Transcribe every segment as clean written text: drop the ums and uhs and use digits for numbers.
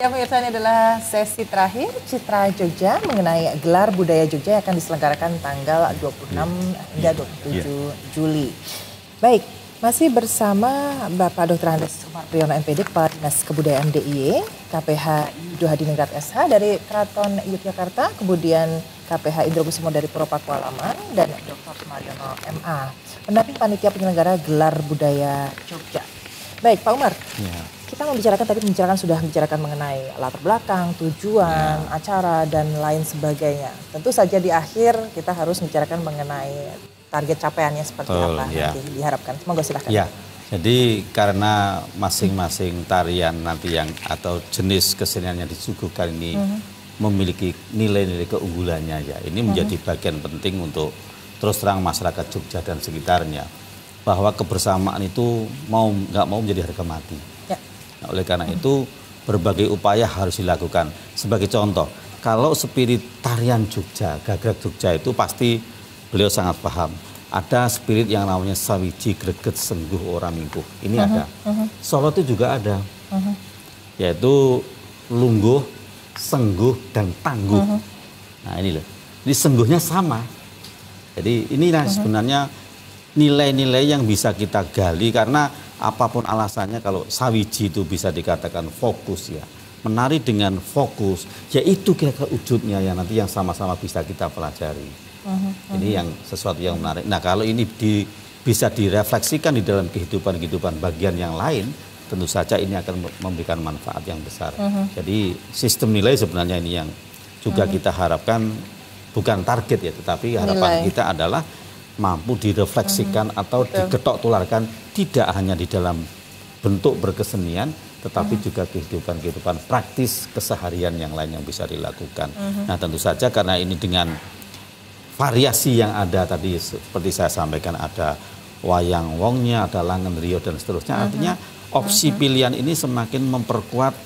Ya pemirsa, ini adalah sesi terakhir Citra Jogja mengenai gelar budaya Jogja yang akan diselenggarakan tanggal 26 hingga 27 Juli. Baik, masih bersama Bapak Dr. Andes Sumaryono MPD, Kepala Dinas Kebudayaan DIY, KPH Yudo Hadiningrat SH dari Keraton Yogyakarta, kemudian KPH Indrokusumo dari Puro Pakualaman, dan Dr. Sumaryono MA, pendamping panitia penyelenggara gelar budaya Jogja. Baik, Pak Umar. Ya. Kita sudah membicarakan mengenai latar belakang, tujuan, acara, dan lain sebagainya. Tentu saja di akhir kita harus membicarakan mengenai target capaiannya seperti apa nanti diharapkan. Semoga silakan. Ya, jadi karena masing-masing tarian nanti atau jenis kesenian yang disuguhkan ini memiliki nilai-nilai keunggulannya ya. Ini menjadi bagian penting untuk terus terang masyarakat Jogja dan sekitarnya. Bahwa kebersamaan itu nggak mau menjadi harga mati. Nah, oleh karena itu berbagai upaya harus dilakukan. Sebagai contoh, kalau spirit tarian Jogja, gagrak Jogja itu pasti beliau sangat paham. Ada spirit yang namanya sawiji, greget, sengguh, ora mingkuh. Ini ada. Solo itu juga ada. Yaitu lungguh, sengguh, dan tangguh. Nah ini loh. Ini sengguhnya sama. Jadi inilah sebenarnya nilai-nilai yang bisa kita gali karena apapun alasannya kalau sawiji itu bisa dikatakan fokus ya. Menari dengan fokus, ya itu kira-kira wujudnya yang nanti yang sama-sama bisa kita pelajari. Ini yang sesuatu yang menarik. Nah kalau ini bisa direfleksikan di dalam kehidupan bagian yang lain, tentu saja ini akan memberikan manfaat yang besar. Jadi sistem nilai sebenarnya ini yang juga kita harapkan, bukan target ya, tetapi harapan kita adalah mampu direfleksikan atau diketok tularkan tidak hanya di dalam bentuk berkesenian, tetapi juga kehidupan praktis keseharian yang lain yang bisa dilakukan. Nah tentu saja karena ini dengan variasi yang ada tadi seperti saya sampaikan, ada wayang wongnya, ada langen rio dan seterusnya, artinya opsi pilihan ini semakin memperkuat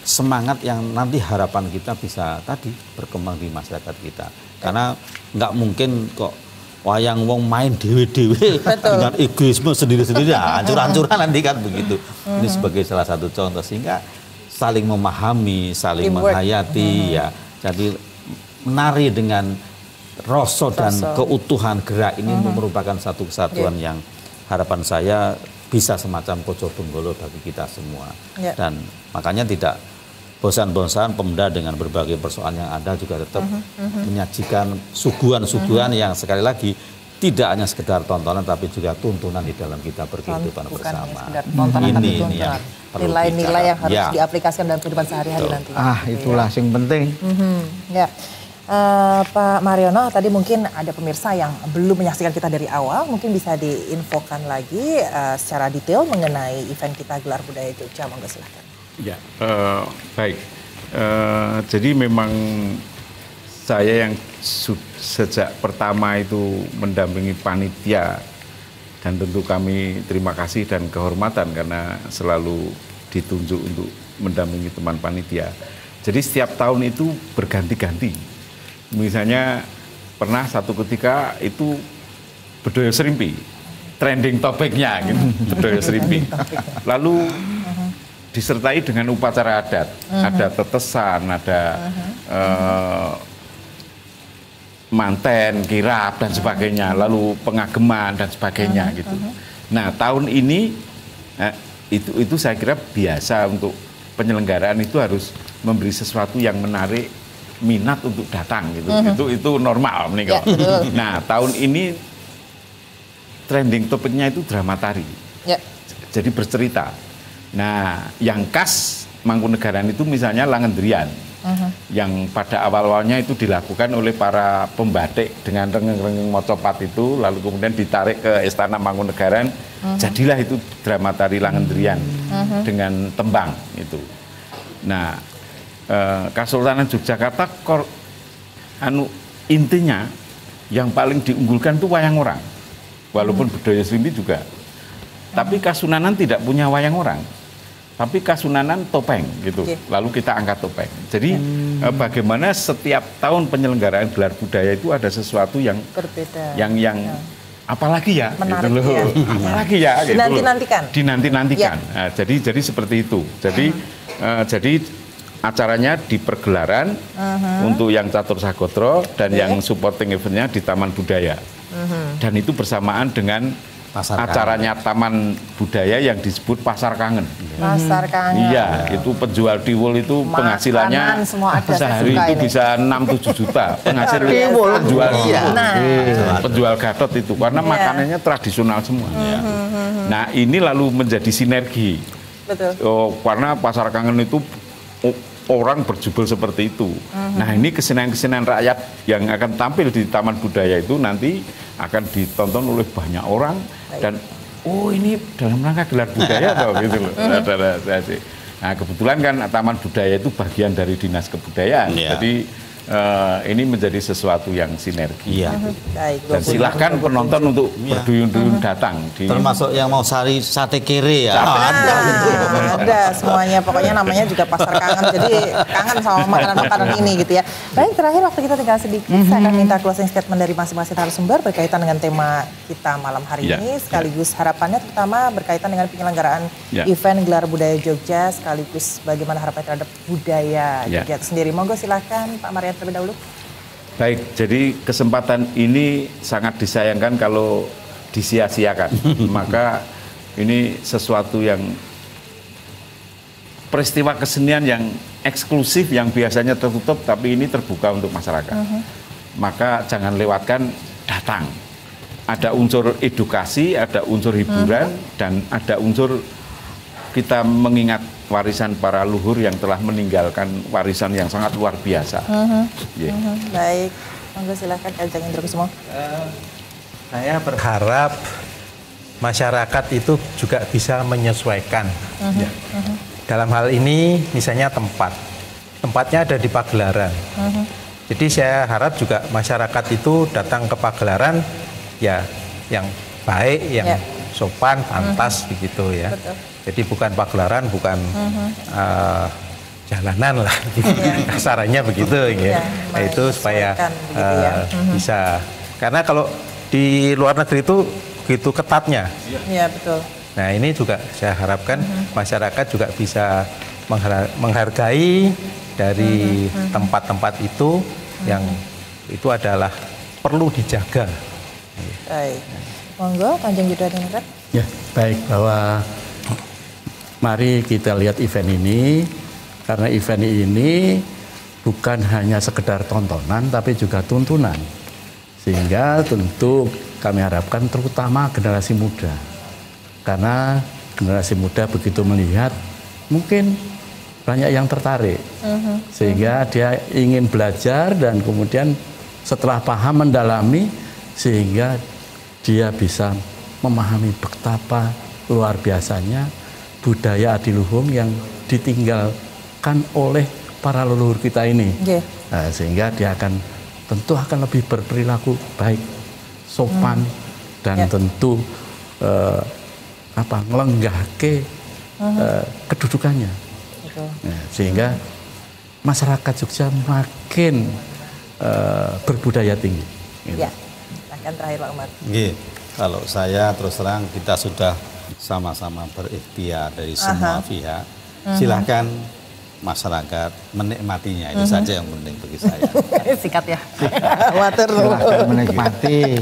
semangat yang nanti harapan kita bisa tadi berkembang di masyarakat kita. Karena nggak mungkin kok wayang wong main dewe-dewe dengan egoisme sendiri-sendiri, hancur-hancuran nanti kan begitu. Ini sebagai salah satu contoh sehingga saling memahami, saling menghayati ya. Jadi menari dengan rasa dan keutuhan gerak ini merupakan satu kesatuan yang harapan saya bisa semacam Poco Benggolo bagi kita semua. Dan makanya tidak bosan-bosan Pemda dengan berbagai persoalan yang ada juga tetap menyajikan suguhan-suguhan yang sekali lagi tidak hanya sekedar tontonan tapi juga tuntunan di dalam kita berkehidupan bersama. Ini yang nilai-nilai yang harus diaplikasikan dalam kehidupan sehari-hari nanti. Itulah yang penting. Ya. Pak Mariono, tadi mungkin ada pemirsa yang belum menyaksikan kita dari awal, mungkin bisa diinfokan lagi secara detail mengenai event kita Gelar Budaya Jogja. Monggo silahkan. Ya, baik. Jadi memang saya yang sejak pertama itu mendampingi panitia, dan tentu kami terima kasih dan kehormatan karena selalu ditunjuk untuk mendampingi teman panitia. Jadi setiap tahun itu berganti-ganti. Misalnya pernah satu ketika itu Bedoyo Serimpi, trending topiknya gitu, Bedoyo Serimpi. Lalu disertai dengan upacara adat, ada tetesan, ada manten, kirap dan sebagainya, lalu pengageman dan sebagainya gitu. Nah tahun ini itu saya kira biasa untuk penyelenggaraan itu harus memberi sesuatu yang menarik minat untuk datang gitu. Itu normal nih kok. Nah tahun ini trending topiknya itu drama tari, jadi bercerita. Nah, yang khas Mangkunegaran itu misalnya Langendrian, yang pada awal-awalnya itu dilakukan oleh para pembatik dengan rengeng-rengeng mocopat itu, lalu kemudian ditarik ke Istana Mangkunegaran, jadilah itu drama tari Langendrian dengan tembang itu. Nah, Kesultanan Yogyakarta intinya yang paling diunggulkan itu wayang orang, walaupun Bedoyo Serimpi juga. Tapi Kasunanan tidak punya wayang orang, tapi Kasunanan topeng gitu. Lalu kita angkat topeng. Jadi bagaimana setiap tahun penyelenggaraan gelar budaya itu ada sesuatu yang berbeda, yang apalagi ya, menarik gitu loh. ya. Apalagi ya, gitu loh. Dinanti-nantikan. Dinanti-nantikan. Nah, jadi seperti itu. Jadi acaranya di pergelaran untuk yang catur sagotro dan yang supporting eventnya di Taman Budaya. Dan itu bersamaan dengan acaranya Taman Budaya yang disebut Pasar Kangen. Pasar Kangen. Iya, itu penjual tiwul itu Makanan penghasilannya semua ada, sehari suka itu ini. bisa 6-7 juta. Penghasil Tiwul. penjual Iya. penjual gatot itu karena makanannya tradisional semua. Nah, ini lalu menjadi sinergi. Betul. Karena Pasar Kangen itu orang berjubel seperti itu. Nah, ini kesenian-kesenian rakyat yang akan tampil di Taman Budaya itu nanti akan ditonton oleh banyak orang. Dan ini dalam rangka gelar budaya atau gitu loh. Nah, kebetulan kan Taman Budaya itu bagian dari Dinas Kebudayaan. Jadi ini menjadi sesuatu yang sinergi. Baik, Dan silahkan penonton untuk berduyun-duyun datang. Termasuk yang mau cari sate kere ya. Ada semuanya. Pokoknya namanya juga Pasar Kangen. Jadi kangen sama makanan-makanan ini gitu ya. Baik, terakhir waktu kita tinggal sedikit. Saya akan minta closing statement dari masing-masing narasumber berkaitan dengan tema kita malam hari ini. Sekaligus harapannya terutama berkaitan dengan penyelenggaraan event Gelar Budaya Jogja. Sekaligus bagaimana harapan terhadap budaya Jogja itu sendiri. Monggo silahkan Pak Marian terlebih dahulu. Baik, jadi kesempatan ini sangat disayangkan kalau disia-siakan. Maka ini sesuatu yang peristiwa kesenian yang eksklusif yang biasanya tertutup tapi ini terbuka untuk masyarakat. Maka jangan lewatkan, datang. Ada unsur edukasi, ada unsur hiburan, dan ada unsur kita mengingat warisan para luhur yang telah meninggalkan warisan yang sangat luar biasa. Baik, monggo silakan Kanjeng Indrokusuma. Saya berharap masyarakat itu juga bisa menyesuaikan. Dalam hal ini misalnya tempatnya ada di pagelaran. Jadi saya harap juga masyarakat itu datang ke pagelaran ya yang baik, yang sopan, pantas begitu ya. Betul. Jadi bukan pagelaran, bukan jalanan lah, kasarannya begitu ya. Nah, itu supaya bisa, karena kalau di luar negeri itu begitu ketatnya. Iya betul. Nah ini juga saya harapkan masyarakat juga bisa menghargai dari tempat-tempat itu yang itu adalah perlu dijaga. Baik, monggo Kanjeng Yudhoyaningrat. Ya baik, bahwa mari kita lihat event ini, karena event ini bukan hanya sekedar tontonan tapi juga tuntunan. Sehingga tentu kami harapkan terutama generasi muda. Karena generasi muda begitu melihat mungkin banyak yang tertarik. Sehingga dia ingin belajar dan kemudian setelah paham mendalami sehingga dia bisa memahami betapa luar biasanya budaya adiluhung yang ditinggalkan oleh para leluhur kita ini. Nah, sehingga dia tentu akan lebih berperilaku baik, sopan, dan tentu ngelenggahke kedudukannya. Nah, sehingga masyarakat Jogja makin berbudaya tinggi. Ya, akan terakhir Pak Umar. Kalau saya terus terang kita sudah sama-sama berikhtiar dari semua pihak. Silahkan masyarakat menikmatinya, itu saja yang penting bagi saya. Sikat ya. Silahkan menikmati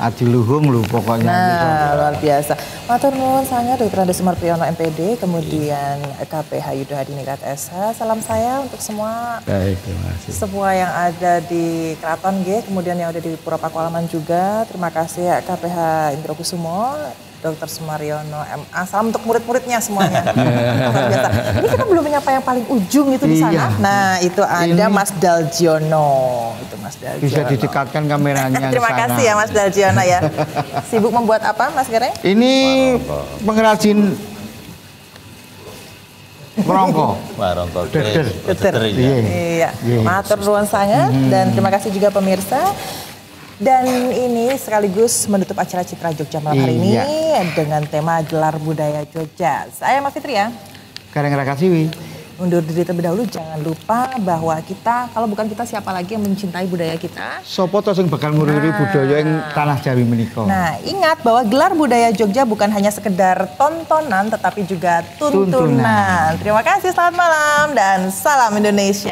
adiluhung lu pokoknya. Nah, luar biasa. Matur nuwun sangat Dr. Andes Sumarpriyono MPD, kemudian KPH Yudhoyaningrat SH. Salam saya untuk semua. Baik, terima kasih. Semua yang ada di Keraton kemudian yang ada di Pura Pakualaman juga. Terima kasih KPH Indrokusumo, Dr. Sumaryono MA. Salam untuk murid-muridnya semuanya. Biasa. Ini kita belum menyapa yang paling ujung itu di sana. Nah, itu ada Mas Dalgiono. Itu Mas Dalgiono. Bisa didekatkan kameranya. Terima kasih ya Mas Dalgiono ya. Sibuk membuat apa Mas Gereng? Ini pengrajin merongko. Warongko. Iya. Matur nuwun sangat dan terima kasih juga pemirsa. Dan ini sekaligus menutup acara Citra Jogja malam hari ini dengan tema Gelar Budaya Jogja. Saya Mbak Fitri ya. Kareng Rakasiwi. undur diri terlebih dahulu. Jangan lupa bahwa kita, kalau bukan kita siapa lagi yang mencintai budaya kita? Sopo to sing bakal nguriri budaya yang tanah Jawi menika. Nah, ingat bahwa gelar budaya Jogja bukan hanya sekedar tontonan tetapi juga tuntunan. Terima kasih, selamat malam dan salam Indonesia.